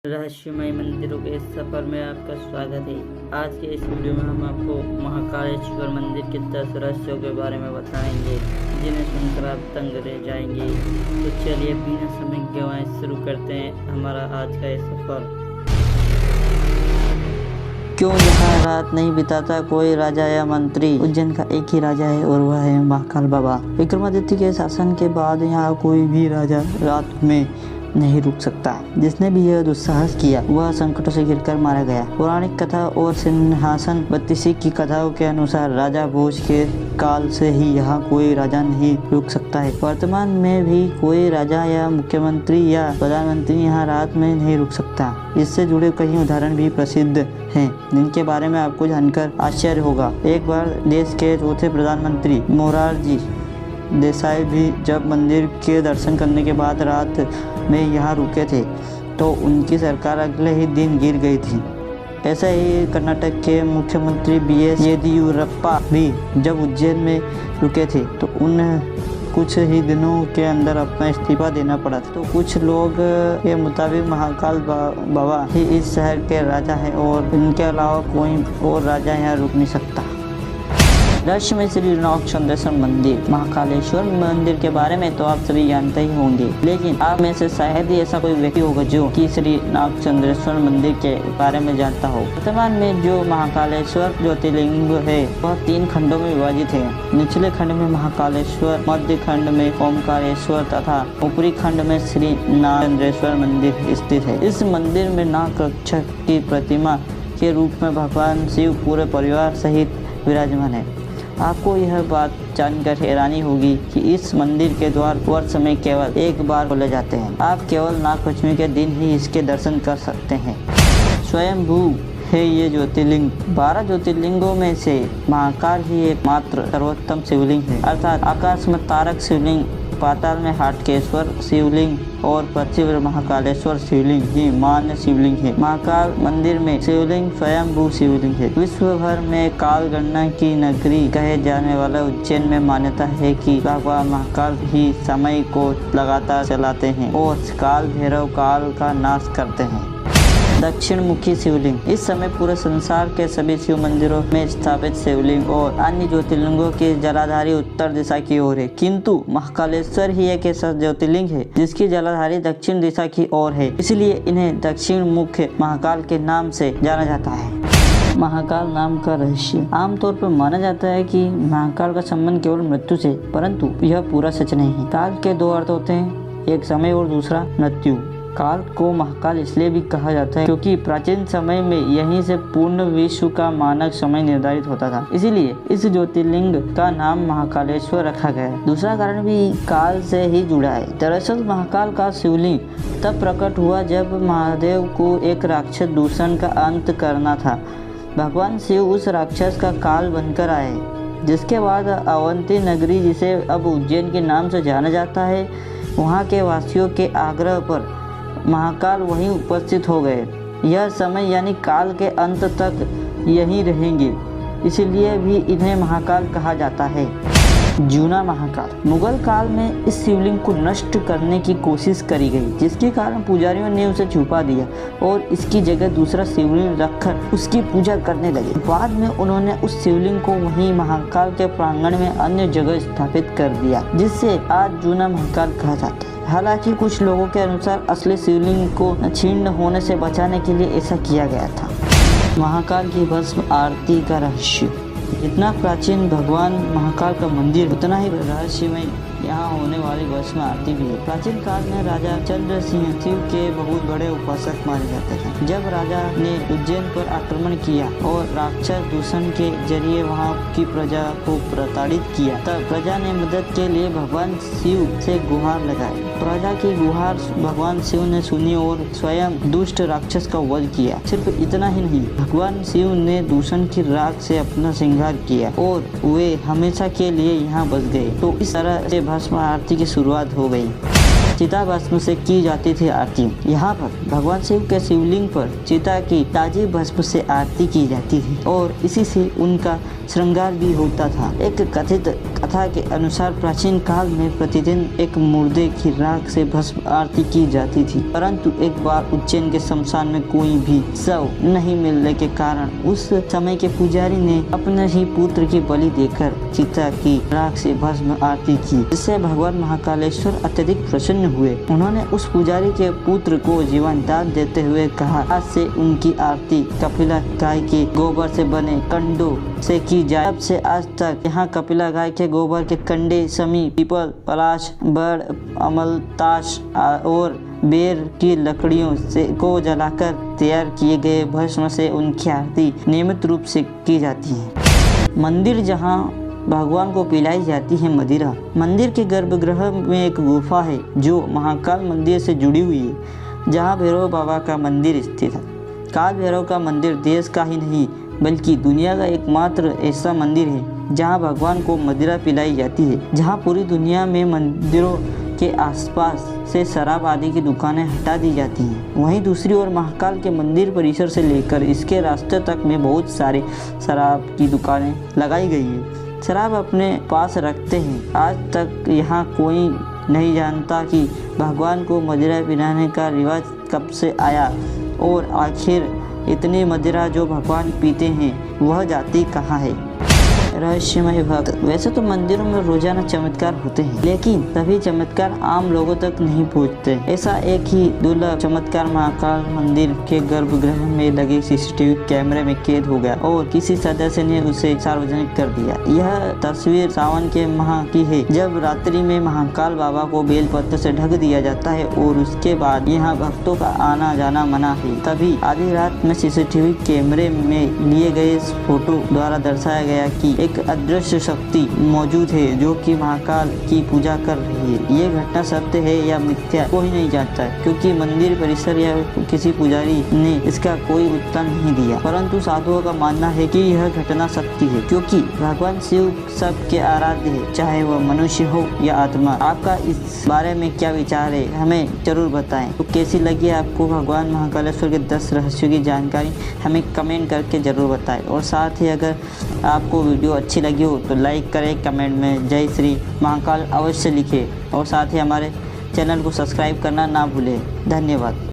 रहस्यमय मंदिरों के इस सफर में आपका स्वागत है। आज के इस वीडियो में हम आपको महाकालेश्वर मंदिर के 10 रहस्यों के बारे में बताएंगे, जिन्हें सुनकर आप दंग रह जाएंगे। तो चलिए बिना समय गंवाए शुरू करते हैं हमारा आज का ये सफर। क्यों यहाँ रात नहीं बिताता कोई राजा या मंत्री? उज्जैन का एक ही राजा है और वह है महाकाल बाबा। विक्रमादित्य के शासन के बाद यहाँ कोई भी राजा रात में नहीं रुक सकता। जिसने भी यह दुस्साहस किया वह संकटों से घिरकर मारा गया। पौराणिक कथा और सिंहासन बत्तीसी की कथाओं के अनुसार राजा भोज के काल से ही यहाँ कोई राजा नहीं रुक सकता है। वर्तमान में भी कोई राजा या मुख्यमंत्री या प्रधानमंत्री यहाँ रात में नहीं रुक सकता। इससे जुड़े कई उदाहरण भी प्रसिद्ध हैं, जिनके बारे में आपको जानकर आश्चर्य होगा। एक बार देश के चौथे प्रधानमंत्री मोरारजी देसाई भी जब मंदिर के दर्शन करने के बाद रात में यहाँ रुके थे तो उनकी सरकार अगले ही दिन गिर गई थी। ऐसे ही कर्नाटक के मुख्यमंत्री बीएस येदियुरप्पा भी जब उज्जैन में रुके थे तो उन्हें कुछ ही दिनों के अंदर अपना इस्तीफा देना पड़ा। तो कुछ लोग के मुताबिक महाकाल बाबा ही इस शहर के राजा हैं और इनके अलावा कोई और राजा यहाँ रुक नहीं सकता। रहस्यमय श्री नागचंद्रेश्वर मंदिर। महाकालेश्वर मंदिर के बारे में तो आप सभी जानते ही होंगे, लेकिन आप में से शायद ही ऐसा कोई व्यक्ति होगा जो कि श्री नागचंद्रेश्वर मंदिर के बारे में जानता हो। वर्तमान में जो महाकालेश्वर ज्योतिर्लिंग है वह 3 खंडों में विभाजित है। निचले खंड में महाकालेश्वर, मध्य खंड में ओमकारेश्वर तथा ऊपरी खंड में श्री नागचंद्रेश्वर मंदिर स्थित है। इस मंदिर में नाग रक्षक की प्रतिमा के रूप में भगवान शिव पूरे परिवार सहित विराजमान है। आपको यह बात जानकर हैरानी होगी कि इस मंदिर के द्वार वर्ष में केवल एक बार खोले जाते हैं। आप केवल नागपंचमी के दिन ही इसके दर्शन कर सकते हैं। स्वयंभू है ये ज्योतिर्लिंग। 12 ज्योतिर्लिंगों में से महाकाल ही एकमात्र सर्वोत्तम शिवलिंग है, अर्थात आकाश में तारक शिवलिंग, पाताल में हाटकेश्वर शिवलिंग और पृथ्वी पर महाकालेश्वर शिवलिंग ही मान्य शिवलिंग है। महाकाल मंदिर में शिवलिंग स्वयंभू शिवलिंग है। विश्व भर में काल गणना की नगरी कहे जाने वाला उज्जैन में मान्यता है कि भगवान महाकाल ही समय को लगातार चलाते हैं और काल भैरव काल का नाश करते हैं। दक्षिण मुखी शिवलिंग। इस समय पूरे संसार के सभी शिव मंदिरों में स्थापित शिवलिंग और अन्य ज्योतिर्लिंगों की जलाधारी उत्तर दिशा की ओर है, किंतु महाकालेश्वर ही एक ऐसा ज्योतिर्लिंग है जिसकी जलाधारी दक्षिण दिशा की ओर है, इसलिए इन्हें दक्षिण मुख महाकाल के नाम से जाना जाता है। महाकाल नाम का रहस्य। आमतौर पर माना जाता है कि महाकाल का संबंध केवल मृत्यु से, परंतु यह पूरा सच नहीं है। काल के 2 अर्थ होते हैं, एक समय और दूसरा मृत्यु। काल को महाकाल इसलिए भी कहा जाता है क्योंकि प्राचीन समय में यहीं से पूर्ण विश्व का मानक समय निर्धारित होता था, इसीलिए इस ज्योतिर्लिंग का नाम महाकालेश्वर रखा गया है। दूसरा कारण भी काल से ही जुड़ा है। दरअसल महाकाल का शिवलिंग तब प्रकट हुआ जब महादेव को एक राक्षस दूषण का अंत करना था। भगवान शिव उस राक्षस का काल बनकर आए, जिसके बाद अवंती नगरी, जिसे अब उज्जैन के नाम से जाना जाता है, वहाँ के वासियों के आग्रह पर महाकाल वहीं उपस्थित हो गए। यह समय यानी काल के अंत तक यहीं रहेंगे, इसलिए भी इन्हें महाकाल कहा जाता है। जूना महाकाल। मुगल काल में इस शिवलिंग को नष्ट करने की कोशिश करी गई, जिसके कारण पुजारियों ने उसे छुपा दिया और इसकी जगह दूसरा शिवलिंग रखकर उसकी पूजा करने लगे। बाद में उन्होंने उस शिवलिंग को वहीं महाकाल के प्रांगण में अन्य जगह स्थापित कर दिया, जिससे आज जूना महाकाल कहा जाता है। हालांकि कुछ लोगों के अनुसार असली शिवलिंग को छीन होने से बचाने के लिए ऐसा किया गया था। महाकाल की भस्म आरती का रहस्य। जितना प्राचीन भगवान महाकाल का मंदिर उतना ही रहस्यमय यहाँ होने वाली भस्म आरती भी है। प्राचीन काल में राजा चंद्रसिंह शिव के बहुत बड़े उपासक माने जाते थे। जब राजा ने उज्जैन पर आक्रमण किया और राक्षस दूषण के जरिए वहाँ की प्रजा को प्रताड़ित किया, तब प्रजा ने मदद के लिए भगवान शिव से गुहार लगाई। प्रजा की गुहार भगवान शिव ने सुनी और स्वयं दुष्ट राक्षस का वध किया। सिर्फ इतना ही नहीं, भगवान शिव ने दूषण की राख से अपना श्रृंगार किया और वे हमेशा के लिए यहाँ बस गए। तो इस तरह से भस्म आरती की शुरुआत हो गई। चिता भस्म से की जाती थी आरती। यहाँ पर भगवान शिव के शिवलिंग पर चिता की ताजी भस्म से आरती की जाती थी और इसी से उनका श्रृंगार भी होता था। एक कथित कथा के अनुसार प्राचीन काल में प्रतिदिन एक मुर्दे की राख से भस्म आरती की जाती थी, परंतु एक बार उज्जैन के शमशान में कोई भी शव नहीं मिलने के कारण उस समय के पुजारी ने अपने ही पुत्र की बलि देकर चिता की राख से भस्म आरती की, जिससे भगवान महाकालेश्वर अत्यधिक प्रसन्न हुए। उन्होंने उस पुजारी के पुत्र को जीवन दान देते हुए कहा, आज से उनकी आरती कपिला गाय के गोबर से बने कंडों से की जाए। तब से आज तक यहाँ कपिला गाय के गोबर के कंडे, समी, पीपल, पलाश, बड़, अमलताश और बेर की लकड़ियों से को जलाकर तैयार किए गए भस्म से उनकी आरती नियमित रूप से की जाती है। मंदिर जहाँ भगवान को पिलाई जाती है मदिरा। मंदिर के गर्भगृह में एक गुफा है जो महाकाल मंदिर से जुड़ी हुई है, जहाँ भैरव बाबा का मंदिर स्थित है। काल भैरव का मंदिर देश का ही नहीं बल्कि दुनिया का एकमात्र ऐसा मंदिर है जहाँ भगवान को मदिरा पिलाई जाती है, जहाँ पूरी दुनिया में मंदिरों के आसपास से शराब आदि की दुकानें हटा दी जाती हैं। वहीं दूसरी ओर महाकाल के मंदिर परिसर से लेकर इसके रास्ते तक में बहुत सारे शराब की दुकानें लगाई गई है। शराब अपने पास रखते हैं। आज तक यहाँ कोई नहीं जानता कि भगवान को मदिरा पिलाने का रिवाज कब से आया और आखिर इतनी मदिरा जो भगवान पीते हैं वह जाती कहाँ है। रहस्यमय भक्त। वैसे तो मंदिरों में रोजाना चमत्कार होते हैं, लेकिन सभी चमत्कार आम लोगों तक नहीं पहुंचते। ऐसा एक ही दुर्लभ चमत्कार महाकाल मंदिर के गर्भगृह में लगे सीसीटीवी कैमरे में कैद हो गया और किसी सदस्य ने उसे सार्वजनिक कर दिया। यह तस्वीर सावन के माह की है, जब रात्रि में महाकाल बाबा को बेलपत्र से ढक दिया जाता है और उसके बाद यहाँ भक्तों का आना जाना मना है। तभी आधी रात में सीसीटीवी कैमरे में लिए गए फोटो द्वारा दर्शाया गया कि एक अदृश्य शक्ति मौजूद है जो कि महाकाल की पूजा कर रही है। ये घटना सत्य है या मिथ्या कोई नहीं जानता है, क्योंकि मंदिर परिसर या किसी पुजारी ने इसका कोई उत्तर नहीं दिया। परंतु साधुओं का मानना है कि यह घटना सत्य है, क्योंकि भगवान शिव सबके आराध्य है, चाहे वह मनुष्य हो या आत्मा। आपका इस बारे में क्या विचार है, हमें जरूर बताएं। तो कैसी लगी आपको भगवान महाकालेश्वर के 10 रहस्यों की जानकारी, हमें कमेंट करके जरूर बताएं। और साथ ही अगर आपको वीडियो अच्छी लगी हो तो लाइक करें, कमेंट में जय श्री महाकाल अवश्य लिखें और साथ ही हमारे चैनल को सब्सक्राइब करना ना भूलें। धन्यवाद।